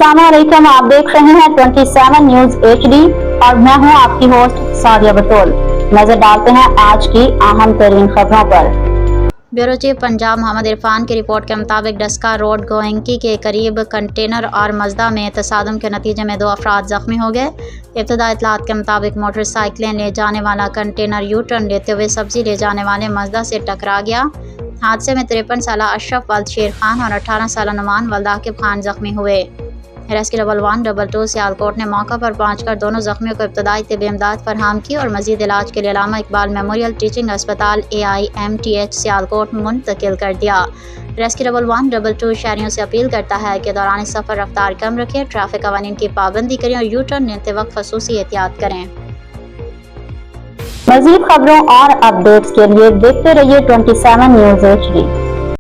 अस्सलाम वालेकुम, आप देख रहे हैं 27 न्यूज HD और मैं हूं आपकी होस्ट सादिया बतौल। नजर डालते हैं आज की अहम तरीन खबरों पर। ब्यूरो चीफ पंजाब मोहम्मद इरफान की रिपोर्ट के मुताबिक डस्का रोड गोयंकी के करीब कंटेनर और मजदा में तसादम के नतीजे में 2 अफराद जख्मी हो गए। इब्तदा इतलात के मुताबिक मोटरसाइकिलें ले जाने वाला कंटेनर यू टर्न लेते हुए सब्जी ले जाने वाले मजदा से टकरा गया। हादसे में 53 साला अशरफ वल्द शेर खान और 18 साला नुमान वल्द आकिब खान जख्मी हुए। रेस्क्यू 112 सियालकोट ने मौका पर पहुंचकर दोनों जख्मियों को इब्तदाई तिब्बी इमदाद फरहम की और मजीद इलाज के लिए अल्लामा इकबाल मेमोरियल टीचिंग अस्पताल AIMTH सियालकोट मुंतकिल कर दिया। रेस्क्यू 112 शहरियों से अपील करता है कि दौरान सफ़र रफ्तार कम रखें, ट्रैफिक कवानीन की पाबंदी करें और यू टर्न लेते वक्त खसूसी एहतियात करें। मज़ीद खबरों और अपडेट्स के लिए देखते रहिए 27 न्यूज HD।